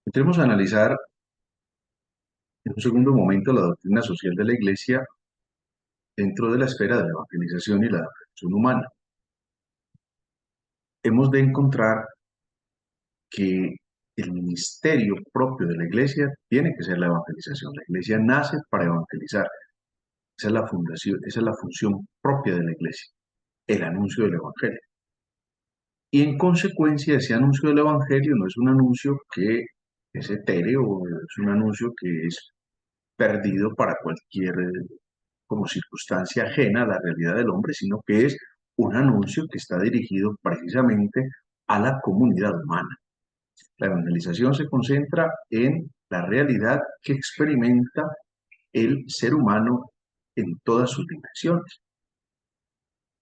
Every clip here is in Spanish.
Entremos a analizar en un segundo momento la doctrina social de la Iglesia dentro de la esfera de la evangelización y la redención humana. Hemos de encontrar que el ministerio propio de la Iglesia tiene que ser la evangelización. La Iglesia nace para evangelizar. Esa es la fundación, esa es la función propia de la Iglesia, el anuncio del Evangelio. Y en consecuencia, ese anuncio del Evangelio no es un anuncio que es etéreo, es un anuncio que es perdido para cualquier como circunstancia ajena a la realidad del hombre, sino que es un anuncio que está dirigido precisamente a la comunidad humana. La evangelización se concentra en la realidad que experimenta el ser humano en todas sus dimensiones.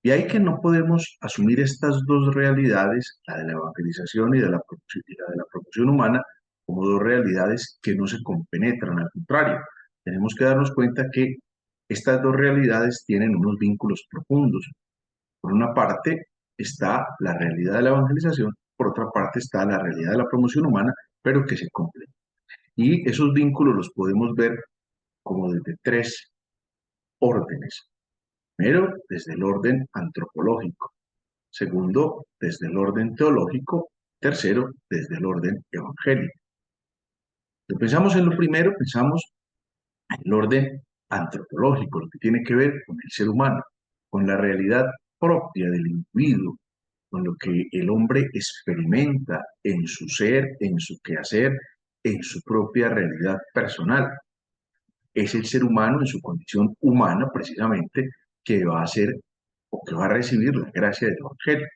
Y hay que no podemos asumir estas dos realidades, la de la evangelización y la de la promoción humana, como dos realidades que no se compenetran, al contrario. Tenemos que darnos cuenta que estas dos realidades tienen unos vínculos profundos. Por una parte está la realidad de la evangelización, por otra parte está la realidad de la promoción humana, pero que se complementan. Y esos vínculos los podemos ver como desde tres órdenes. Primero, desde el orden antropológico. Segundo, desde el orden teológico. Tercero, desde el orden evangélico. Si pensamos en lo primero, pensamos en el orden antropológico, lo que tiene que ver con el ser humano, con la realidad propia del individuo, con lo que el hombre experimenta en su ser, en su quehacer, en su propia realidad personal. Es el ser humano en su condición humana, precisamente, que va a ser o que va a recibir la gracia del Evangelio.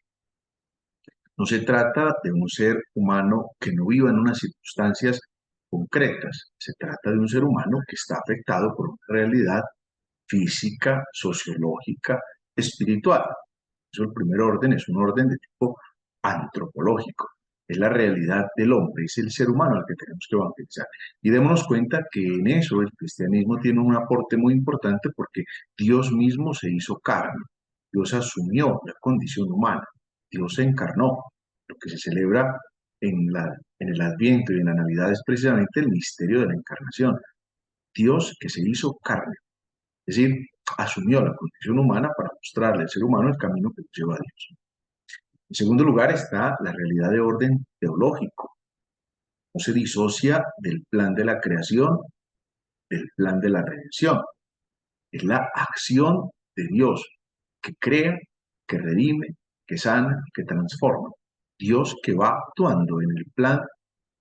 No se trata de un ser humano que no viva en unas circunstancias concretas, se trata de un ser humano que está afectado por una realidad física, sociológica, espiritual. Eso, el primer orden es un orden de tipo antropológico, es la realidad del hombre, es el ser humano al que tenemos que evangelizar. Y démonos cuenta que en eso el cristianismo tiene un aporte muy importante porque Dios mismo se hizo carne, Dios asumió la condición humana, Dios se encarnó. Lo que se celebra en el Adviento y en la Navidad es precisamente el misterio de la encarnación. Dios que se hizo carne, es decir, asumió la condición humana para mostrarle al ser humano el camino que nos lleva a Dios. En segundo lugar está la realidad de orden teológico. No se disocia del plan de la creación, del plan de la redención. Es la acción de Dios que crea, que redime, que sana, que transforma. Dios que va actuando en el plan,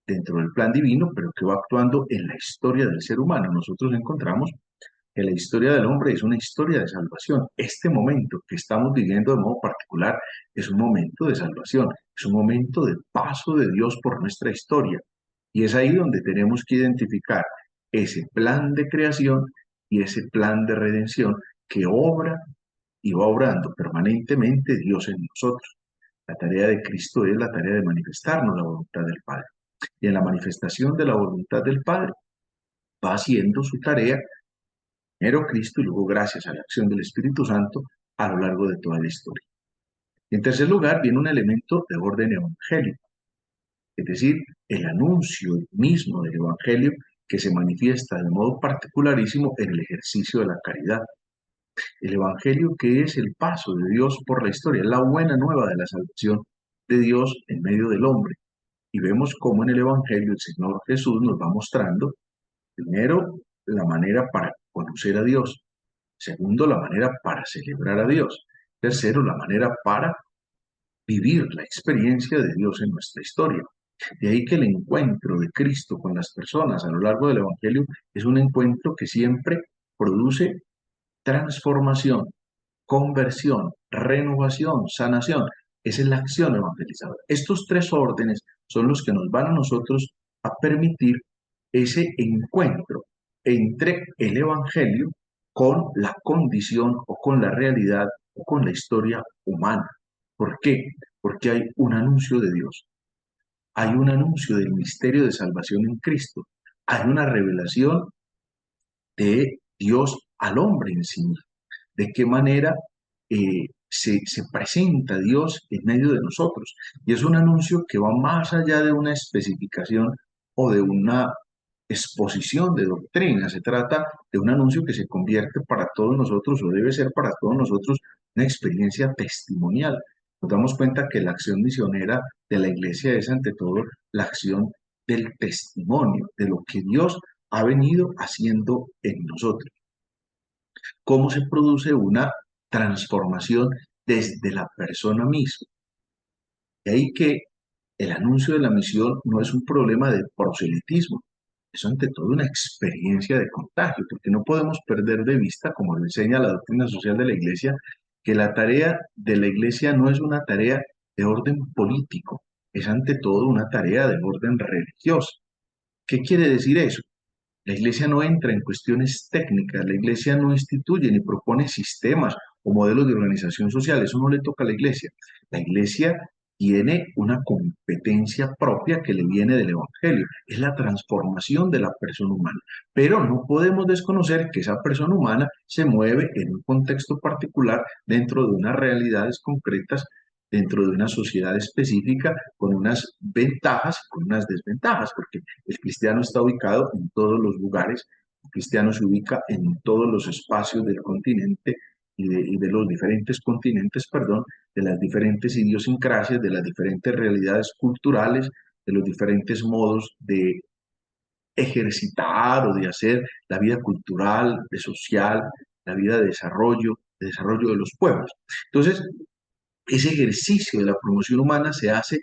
dentro del plan divino, pero que va actuando en la historia del ser humano. Nosotros encontramos que la historia del hombre es una historia de salvación. Este momento que estamos viviendo de modo particular es un momento de salvación, es un momento de paso de Dios por nuestra historia. Y es ahí donde tenemos que identificar ese plan de creación y ese plan de redención que obra y va obrando permanentemente Dios en nosotros. La tarea de Cristo es la tarea de manifestarnos la voluntad del Padre. Y en la manifestación de la voluntad del Padre va haciendo su tarea primero Cristo y luego gracias a la acción del Espíritu Santo a lo largo de toda la historia. En tercer lugar, viene un elemento de orden evangélico, es decir, el anuncio mismo del Evangelio que se manifiesta de modo particularísimo en el ejercicio de la caridad. El Evangelio que es el paso de Dios por la historia, la buena nueva de la salvación de Dios en medio del hombre. Y vemos cómo en el Evangelio el Señor Jesús nos va mostrando, primero, la manera para conocer a Dios. Segundo, la manera para celebrar a Dios. Tercero, la manera para vivir la experiencia de Dios en nuestra historia. De ahí que el encuentro de Cristo con las personas a lo largo del Evangelio es un encuentro que siempre produce transformación, conversión, renovación, sanación. Esa es la acción evangelizadora. Estos tres órdenes son los que nos van a nosotros a permitir ese encuentro entre el Evangelio con la condición o con la realidad o con la historia humana. ¿Por qué? Porque hay un anuncio de Dios, hay un anuncio del misterio de salvación en Cristo, hay una revelación de Dios al hombre en sí mismo. De qué manera se presenta Dios en medio de nosotros. Y es un anuncio que va más allá de una especificación o de una exposición de doctrina. Se trata de un anuncio que se convierte para todos nosotros, o debe ser para todos nosotros, una experiencia testimonial. Nos damos cuenta que la acción misionera de la iglesia es ante todo la acción del testimonio, de lo que Dios ha venido haciendo en nosotros. Cómo se produce una transformación desde la persona misma. De ahí que el anuncio de la misión no es un problema de proselitismo, es ante todo una experiencia de contagio, porque no podemos perder de vista, como lo enseña la doctrina social de la Iglesia, que la tarea de la Iglesia no es una tarea de orden político, es ante todo una tarea de orden religioso. ¿Qué quiere decir eso? La iglesia no entra en cuestiones técnicas, la iglesia no instituye ni propone sistemas o modelos de organización social, eso no le toca a la iglesia. La iglesia tiene una competencia propia que le viene del Evangelio, es la transformación de la persona humana. Pero no podemos desconocer que esa persona humana se mueve en un contexto particular dentro de unas realidades concretas, dentro de una sociedad específica, con unas ventajas y con unas desventajas, porque el cristiano está ubicado en todos los lugares, el cristiano se ubica en todos los espacios del continente y de los diferentes continentes, perdón, de las diferentes idiosincrasias, de las diferentes realidades culturales, de los diferentes modos de ejercitar o de hacer la vida cultural, de social, la vida de desarrollo de los pueblos. Entonces, ese ejercicio de la promoción humana se hace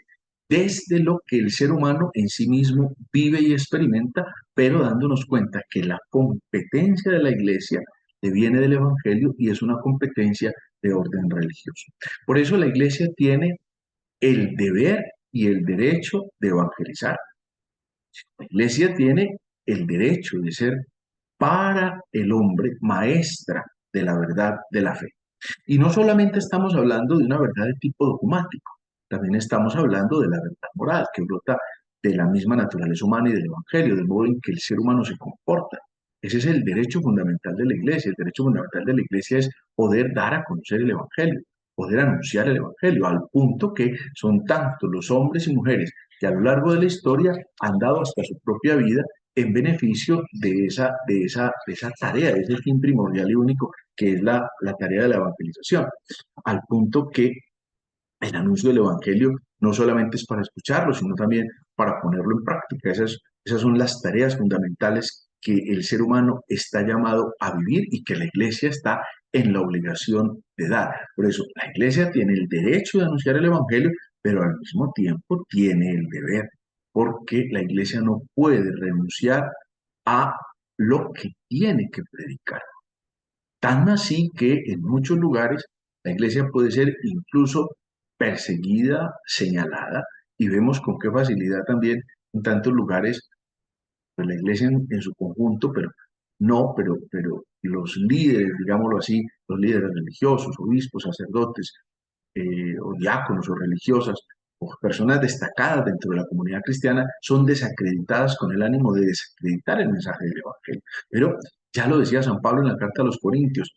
desde lo que el ser humano en sí mismo vive y experimenta, pero dándonos cuenta que la competencia de la iglesia le viene del Evangelio y es una competencia de orden religioso. Por eso la iglesia tiene el deber y el derecho de evangelizar. La iglesia tiene el derecho de ser para el hombre maestra de la verdad de la fe. Y no solamente estamos hablando de una verdad de tipo dogmático, también estamos hablando de la verdad moral que brota de la misma naturaleza humana y del Evangelio, del modo en que el ser humano se comporta. Ese es el derecho fundamental de la iglesia. El derecho fundamental de la iglesia es poder dar a conocer el Evangelio, poder anunciar el Evangelio, al punto que son tantos los hombres y mujeres que a lo largo de la historia han dado hasta su propia vida en beneficio de esa tarea, de ese fin primordial y único que es la tarea de la evangelización, al punto que el anuncio del Evangelio no solamente es para escucharlo, sino también para ponerlo en práctica. Esas son las tareas fundamentales que el ser humano está llamado a vivir y que la iglesia está en la obligación de dar. Por eso, la iglesia tiene el derecho de anunciar el Evangelio, pero al mismo tiempo tiene el deber, porque la iglesia no puede renunciar a lo que tiene que predicar. Tan así que en muchos lugares la iglesia puede ser incluso perseguida, señalada, y vemos con qué facilidad también en tantos lugares, pues la iglesia en su conjunto, pero los líderes, digámoslo así, los líderes religiosos, obispos, sacerdotes, o diáconos o religiosas, o personas destacadas dentro de la comunidad cristiana, son desacreditadas con el ánimo de desacreditar el mensaje del Evangelio. Pero ya lo decía San Pablo en la carta a los Corintios,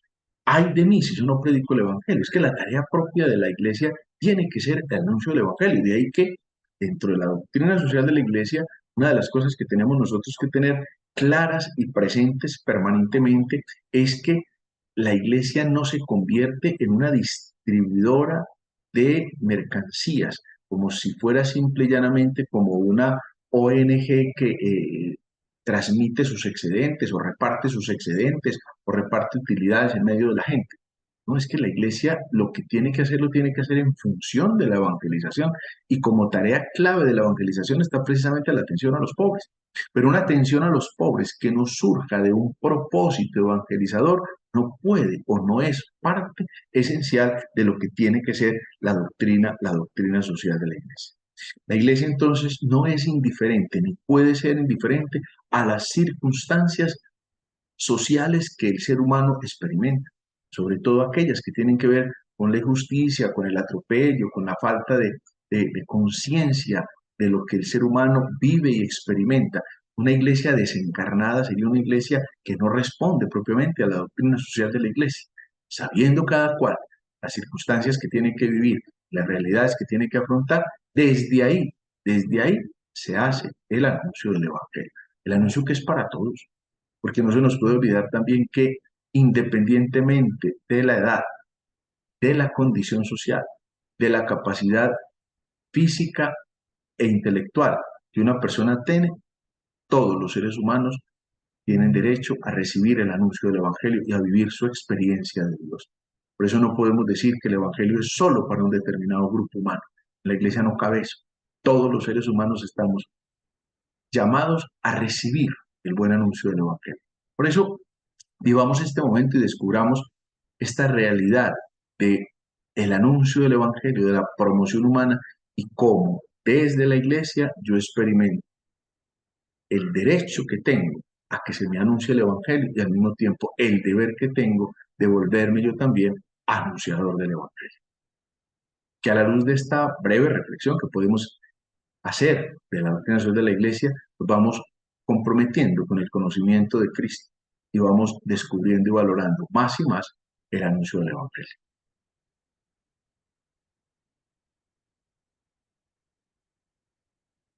ay de mí si yo no predico el Evangelio. Es que la tarea propia de la iglesia tiene que ser el anuncio del Evangelio. De ahí que dentro de la doctrina social de la iglesia, una de las cosas que tenemos nosotros que tener claras y presentes permanentemente es que la iglesia no se convierte en una distribuidora de mercancías, como si fuera simple y llanamente como una ONG que transmite sus excedentes o reparte sus excedentes o reparte utilidades en medio de la gente. No, es que la iglesia lo que tiene que hacer lo tiene que hacer en función de la evangelización y como tarea clave de la evangelización está precisamente la atención a los pobres. Pero una atención a los pobres que no surja de un propósito evangelizador no puede o no es parte esencial de lo que tiene que ser la doctrina social de la iglesia. La iglesia entonces no es indiferente ni puede ser indiferente a las circunstancias sociales que el ser humano experimenta, sobre todo aquellas que tienen que ver con la injusticia, con el atropello, con la falta de conciencia de lo que el ser humano vive y experimenta. Una iglesia desencarnada sería una iglesia que no responde propiamente a la doctrina social de la iglesia, sabiendo cada cual las circunstancias que tiene que vivir, las realidades que tiene que afrontar, desde ahí se hace el anuncio del Evangelio. El anuncio que es para todos, porque no se nos puede olvidar también que independientemente de la edad, de la condición social, de la capacidad física e intelectual que una persona tiene, todos los seres humanos tienen derecho a recibir el anuncio del Evangelio y a vivir su experiencia de Dios. Por eso no podemos decir que el Evangelio es solo para un determinado grupo humano. En la iglesia no cabe eso. Todos los seres humanos estamos llamados a recibir el buen anuncio del Evangelio. Por eso, vivamos este momento y descubramos esta realidad de el anuncio del Evangelio, de la promoción humana y cómo desde la iglesia yo experimento el derecho que tengo a que se me anuncie el Evangelio y al mismo tiempo el deber que tengo de volverme yo también anunciador del Evangelio. Que a la luz de esta breve reflexión que podemos hacer de la doctrina social de la Iglesia, nos vamos comprometiendo con el conocimiento de Cristo y vamos descubriendo y valorando más y más el anuncio del Evangelio.